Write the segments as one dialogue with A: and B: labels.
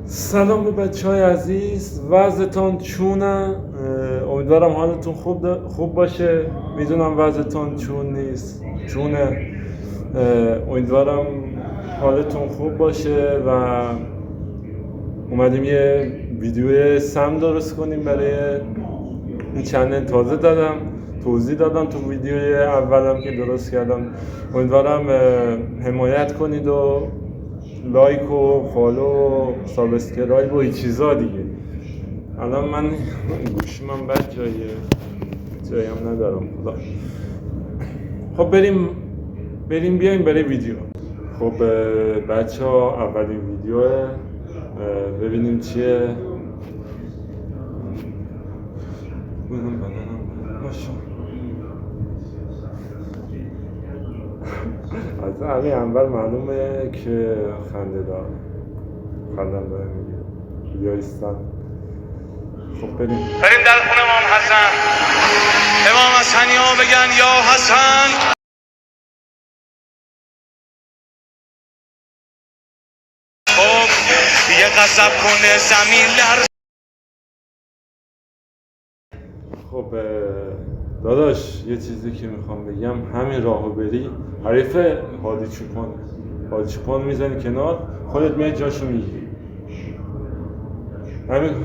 A: سلام به بچه‌های عزیز، وضعتون چونه؟ امیدوارم حالتون خوب باشه. میدونم وضعتون چونه. امیدوارم حالتون خوب باشه و اومدیم یه ویدیو سم درست کنیم برای این چنل. توضیح دادم تو ویدیوی اولم که درست کردم. امیدوارم حمایت کنید و لایک و فالو و سابسکرایب و این چیزا دیگه. الان من گوشیمم بد جایی هم ندارم خدا. خب بریم بیایم برای ویدیو. خب بچه ها اولین ویدیوه، ببینیم چیه. از همین اول معلومه که خندم داره میگه ویدیویستان. خب بریم
B: در خونه امام حسن. امام حسنی ها بگن یا حسن. خب یه قصب کنه زمین لرز.
A: خب داداش یه چیزی که میخوام بگم، همین راهو بری حریف هادی چوپان میزنی کنار، خودت میای جاشو میگیری.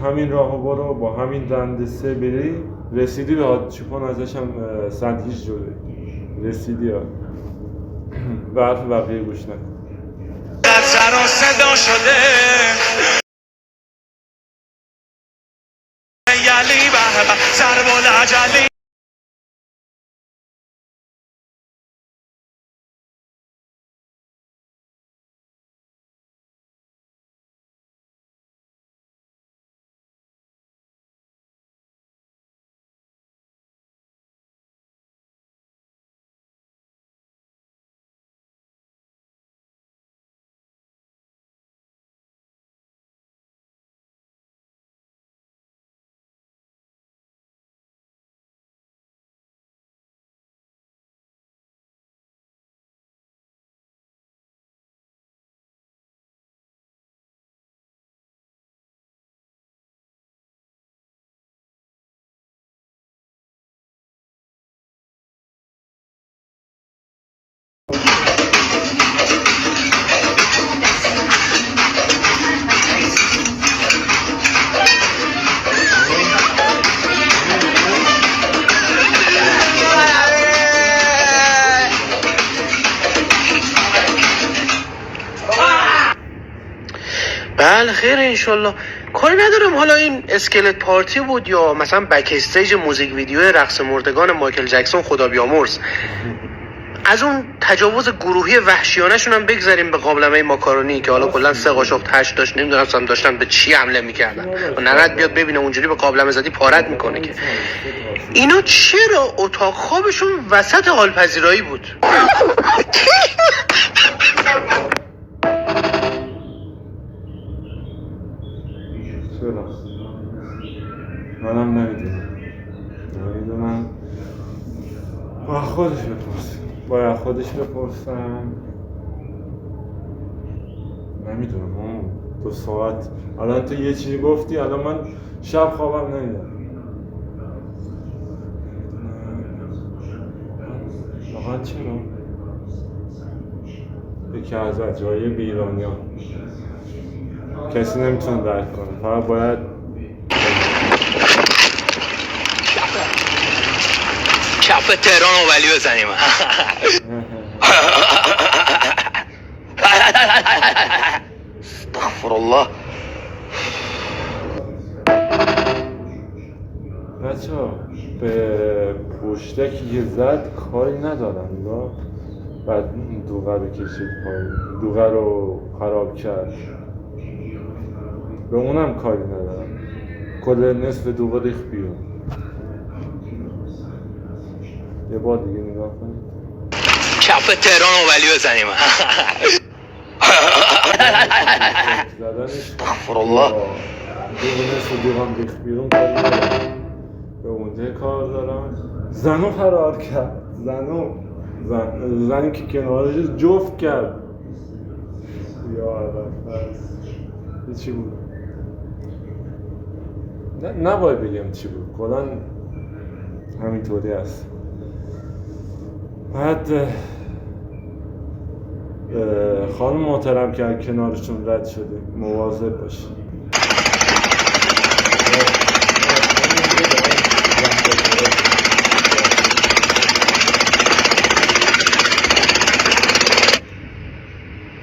A: همین راهو برو، با همین دندسه بری رسیدی به هادی چوپان، ازش هم سندگیش جلوی رسیدی ها. به حرف بقیه گوش نکن.
B: سر صدا شده یلی به سر بال عجلی.
C: بله خیر انشالله. کاری ندارم. حالا این اسکلت پارتی بود یا مثلا بک استیج موزیک ویدیو رقص مردگان مایکل جکسون خدا بیامرز، از اون تجاوز گروهی وحشیانه شون هم بگذاریم به قابلمه ماکارونی که حالا کلا 3 قاشق تش داشت، نمیدونم داشتن به چی حمله میکردن و نرد بیاد ببینه اونجوری به قابلمه زدی پارت میکنه که اینا چرا اتاق خوابشون وسط حال پذیرایی بود.
A: چرا؟ منم نمیدونم. باید خودش بپرسم. نمیدونم. 2 ساعت الان تو یه چیزی گفتی، الان من شب خوابم نمیدم. واقعا چرا؟ یکی از عجایب ایرانیان کسی نمیتونه درک کنه، فقط باید
B: کف تهران و ولی بزنیم.
C: استغفر الله.
A: بچه ها به پشتکی که زد کاری ندارم، نگاه بعد دوغه رو کشید پایین، دوغه رو خراب کرد، به اونم کاری ندارم. کل نصف دوغه ریخت بیرون. یه بار دیگه نگاه کنید.
B: کف تهران و ولی بزنیم.
C: استغفر الله.
A: دوغه نصف دوغم ریخت بیرون، کاری ندارم. به اونجا کار دارم. زنو فرار کرد. زنی که کنارش جفت کرد. یا عرب هست. چی بود؟ نباید بگم چی بود، کلا همینطوری هست. بعد خانم محترم که کنارشون رد شدیم مواظب باشیم.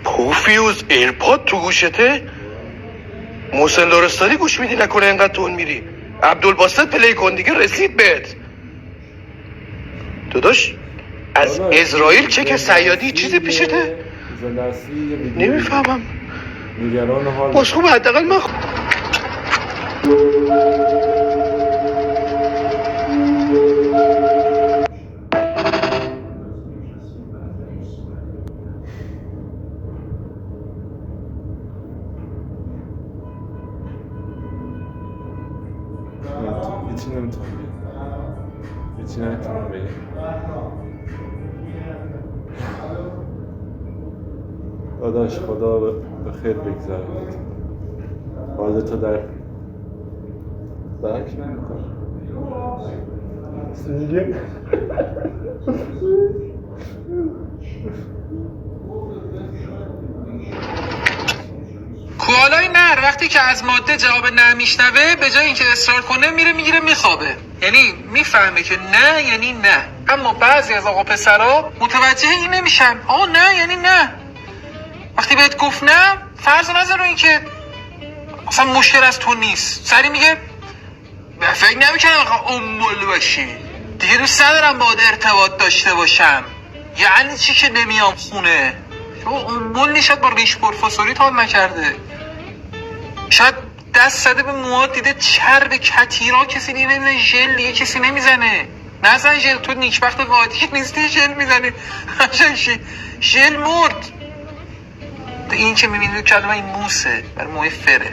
C: پوفیوز ایرپاد تو گوشته؟ محسن لرستانی گوش میدی نکنه اینقدر تون میری؟ عبدالباسط پلی کن دیگه رسید بهت. داداش از اسرائیل چک صیادی چیزی پیشته؟ نمیفهمم.
A: نگران حال
C: باز خوب حداقل من
A: هیچی نمیتونم بگم. داداش خدا به خیر بگذاره، حالتو درک نمیکنم. میگه
D: کوالای نر وقتی که از ماده جواب نه میشنوه به جای اینکه اصرار کنه میگیره میخوابه. یعنی میفهمه که نه یعنی نه. اما بعضی از آقا پسرا متوجه این نمیشن. نه یعنی نه. وقتی بهت گفت نه فرض نظر رو این که اصلا مشکل از تو نیست، سری میگه فکر نمیکنم امول باشی دیگه، دوست ندارم باهات ارتباط داشته باشم. یعنی چی که نمیام خونه؟ امول نشد با ریش پرفاسوری حال نکرده، شاید دست زده به موهات دیده چرب کتیرا کسی نمیزنه، ژل دیگه کسی نمیزنه. نزن ژل، تو نیکبخت قاطی نیستی ژل میزنی. ژل مرد. این که میبینید کلمه این موسه برای موی فره.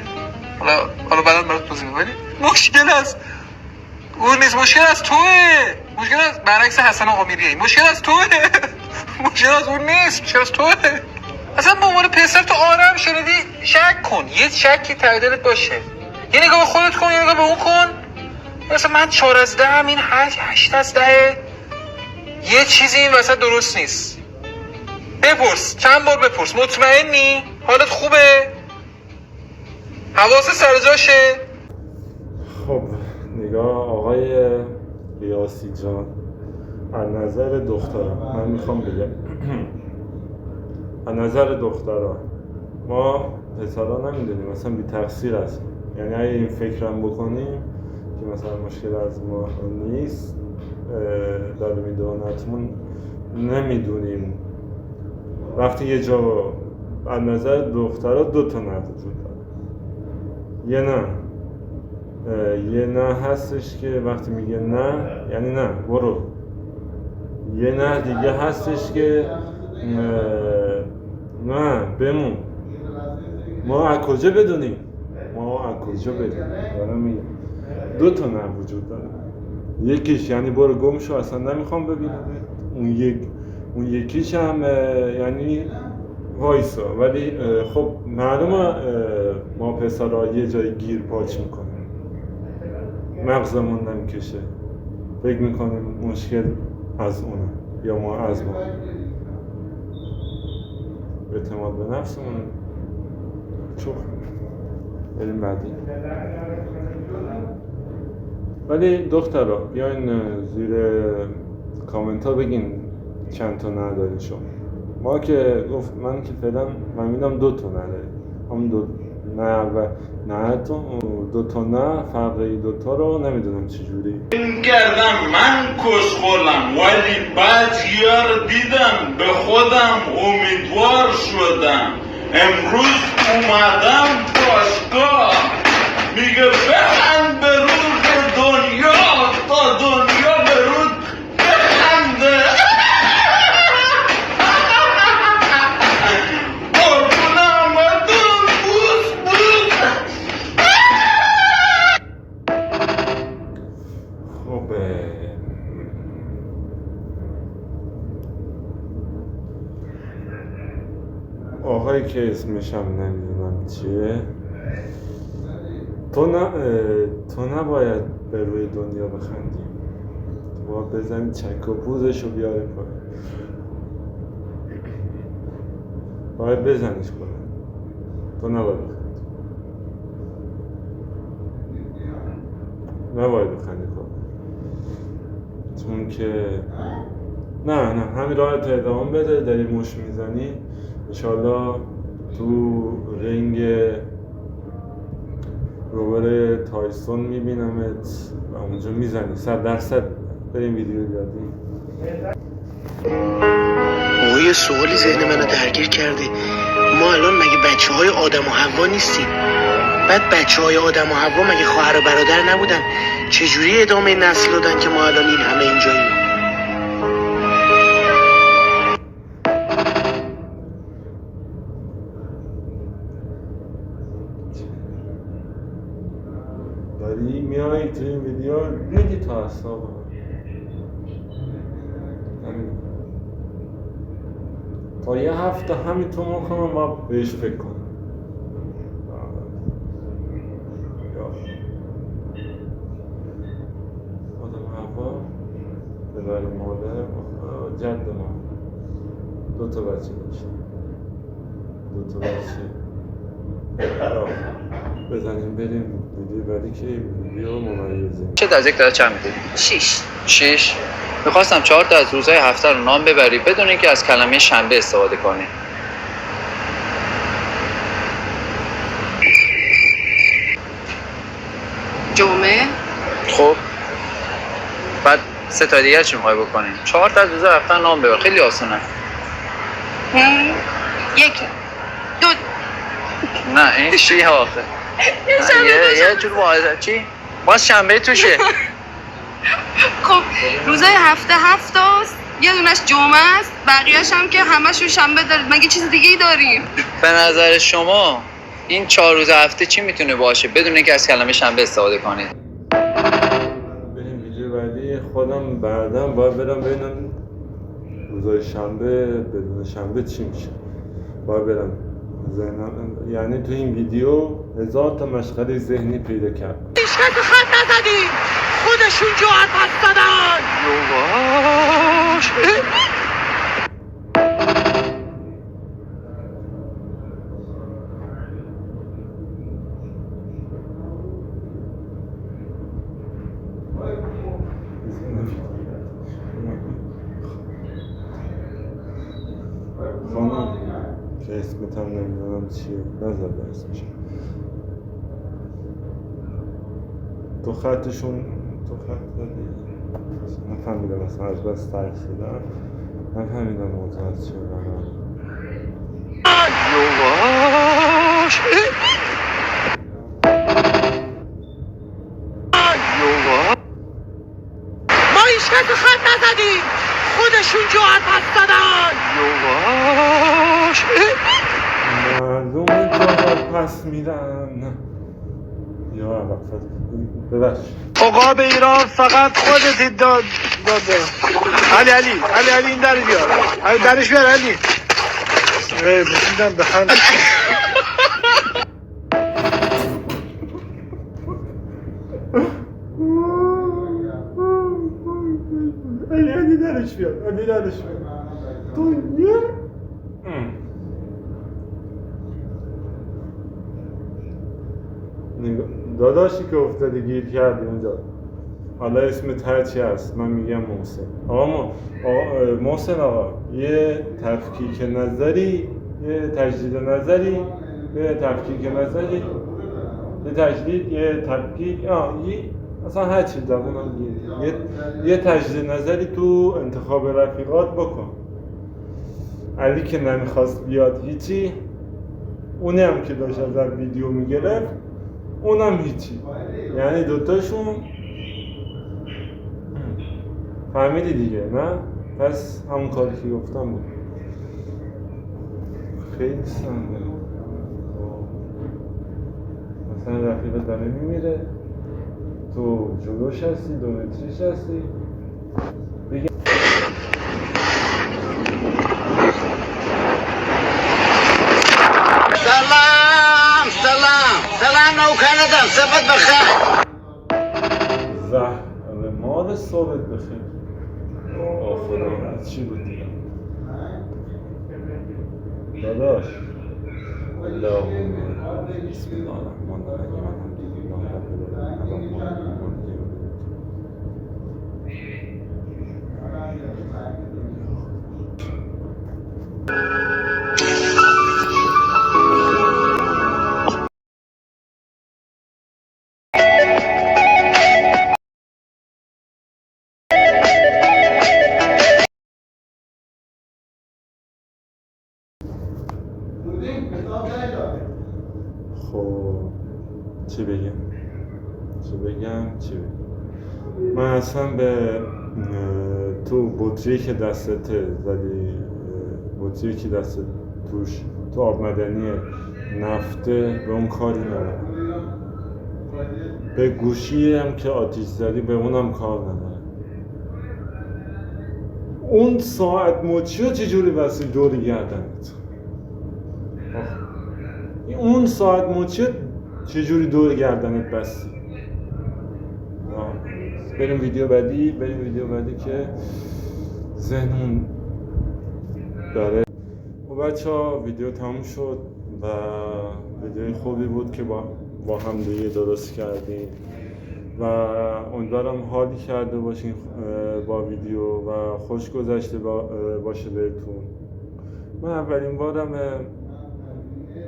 D: حالا بعدا برات توضیح میدم. مشکل از اون نیست، مشکل از توه. مشکل از برعکس حسن آقا میریه، مشکل از توه. مشکل از اون نیست، مشکل از توه. اصلا به عنوان پسر تو آرام شنیدی شک کن، یه شکی ته دلت باشه، یه نگاه به خودت کن، یه نگاه به اون کن. مثلا من 4 از 10 این 8 از 10 یه چیزی این وسط درست نیست. بپرس، چند بار بپرس. مطمئنی؟ حالت خوبه؟ حواست سر جاشه؟
A: خب نگاه آقای ریاسی جان، از نظر دخترم من میخوام بگم از نظر دخترها ما پسرها نمیدونیم، مثلا بی تقصیر هست. یعنی اگه این فکرم بکنیم که مثلا مشکل از ما نیست، داره میدونتمون نمیدونیم. وقتی یه جا از نظر دخترها 2 تا نه وجود داره. یه نه هستش که وقتی میگه نه یعنی نه برو. یه نه دیگه هستش که نه بمون. ما از کجا بدونیم؟ دارم میگم 2 تا نه وجود داره. یکیش یعنی برو گم شو، اصلا نمیخوام ببینم. اون یکیش هم یعنی وایسا. ولی خب معلومه ما پسرها یه جای گیر پاچ میکنیم، مغزمون نمیکشه، فکر میکنیم مشکل از اونه یا ما از ما. اعتماد به نفسمون چوخ. بریم بعدی. ولی دخترها بیاین زیر کامنت ها بگین چند تا نداری شما. ما که گفت من که فعلا من میدم 2 تا نداری. هم 2 نه و نه تو 2 تا نه، فرق این 2 تا رو نمیدونم چجوری.
B: این کردم من کسخولم، ولی بعد یار دیدم به خودم امیدوار شدم. امروز اومدم باشگاه، میگه بخند به روز دنیا تا دنیا به روز بخنده. قربونم بدون بوس.
A: خب آقایی که اسمش هم نمیدونم چیه تو نباید به روی دنیا بخندی، تو باید بزنی چک و پوزشو بیاره پایین، باید بزنیش کنه، تو نباید بخندی، نباید بخندی کنه، چون که نه همین راحت ادامه بده، داری موش میزنی انشالله تو رینگ روبر تایسون میبینمت و اونجا میزنی 100% بریم ویدیو بیادیم.
C: یه سوالی ذهن منو درگیر کرده، ما الان مگه بچه های آدم و حوا نیستیم؟ بعد بچه های آدم و حوا مگه خواهر و برادر نبودن؟ چجوری ادامه نسل دادن که ما الان این همه اینجاییم؟
A: داری میای تو این ویدیو ریدی تا اصلا تا یه هفته همین تو مخم با بهش فکر کنم. آدم هوا پدر و مادر جد ما 2 بچه داشت، 2 بچه بزنیم بریم ویدیو بعدی که ویدیو ممیزیم.
E: چه از یک تا چند میدید؟ 6. میخواستم 4 تا از روزهای هفته رو نام ببری بدون اینکه از کلمه شنبه استفاده کنی.
F: جمعه.
E: خب بعد 3 تا دیگر چی میخوای بکنی؟ 4 تا از روزهای هفته نام ببر، خیلی آسونه.
F: 1 2.
E: نه این چی آخه؟ یه جور واحد چی؟ باز شنبه توشه.
F: خب روزای هفته هفتاست، یه دونش جمعه است، بقیه‌اش هم که همشون شنبه دارید. مگه چیز دیگه ای داریم؟
E: به نظر شما این 4 روز هفته چی میتونه باشه بدون اینکه از کلمه شنبه استفاده کنید؟
A: بریم ویدیو بعدی. خودم بعدم باید برم ببینم روزای شنبه بدون شنبه چی میشه. باید برم یعنی تو این ویدیو 1000 تا مشغله ذهنی پیدا کردم.
C: هیچ کسی خط نزدی، خودشون جوهر پس دادن.
E: یواش
A: خانم که اسمت هم نمیدونم چیه نزده اسمش. تو خط دادی نفهمیدم اصلا از بس ترسیدم نفهمیدم موضوع از چیه
E: یواش
C: ما هیچ کسی خط نزدیم، خودشون جوهر پس دادن.
E: یواش
A: معلوم جوهر پس میدن. یا وقت ببخش
G: عقاب ایران فقط خودت داد علی این در بیار، علی درش بیار، علی بسیدم بخند.
A: علی درش بیار، علی درش بیار. تو یه داداشی که افتاده گیر کردی اونجا، حالا اسمت هرچی هست من میگم محسن. آقا محسن آقا یه تفکیک نظری، یه تجدید نظری، یه تفکیک نظری، یه تجدید، یه تفکیک، اصلا هر چی زبونم گیر. یه تجدید نظری تو انتخاب رفیقات بکن. علی که نمیخواست بیاد هیچی، اونی هم که داشت از ویدیو میگرفت اونم هیچی، یعنی دوتاشون فهمیدی دیگه نه؟ پس همون کاری که گفتم بود. خیلی سنده مثلا رفیقت داره میمیره، تو جلوش هستی، 2 متریش هستی بگه
H: سلام
G: کندم صفت بخیر.
A: زهر مال صحبت بخیر. آه خدا چی بود دیگه داداش. اللهم بسم الله الرحمن الرحیم الحمدلله رب العالمین الرحمن الرحیم خب چی بگم من اصلا به تو بطری که دستت زدی بطری که دستت توش تو آب مدنی نفته به اون کاری ندارم. به گوشی هم که آتیش زدی به اونم کار ندارم. اون ساعت مچی رو چجوری بستی دور گردنت؟ اون ساعت مچی چجوری دور گردنت بستی؟ بریم ویدیو بعدی که ذهنمون داره. و بچه ها ویدیو تموم شد و ویدیوی خوبی بود که با هم دیگه درست کردیم و امیدوارم حالی کرده باشین با ویدیو و خوش گذشته باشه بهتون. من اولین بارم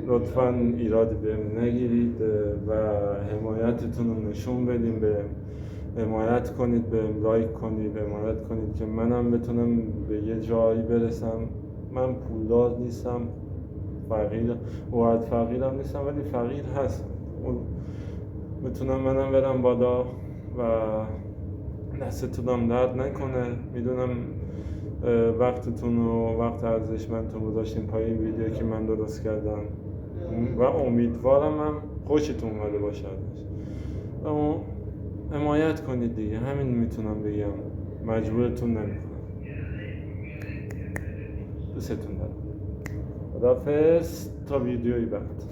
A: لطفاً ایرادی بهم نگیرید و حمایتتون رو نشون بدین، حمایت کنید، بهم لایک کنید، حمایت کنید که منم بتونم به یه جایی برسم. من پولدار نیستم، فقیرم نیستم ولی فقیر هستم. میتونم منم برم بالا و دستتونم درد نکنه. میدونم وقتتون و وقت ارزشمندتون گذاشتین پای این ویدیو که من درست کردم و امیدوارم هم خوشتون اومده باشه. اما حمایت کنید دیگه، همین میتونم بگم، مجبورتون نمیکنم. دوستتون دارم. خداحافظ تا ویدیوی بعد.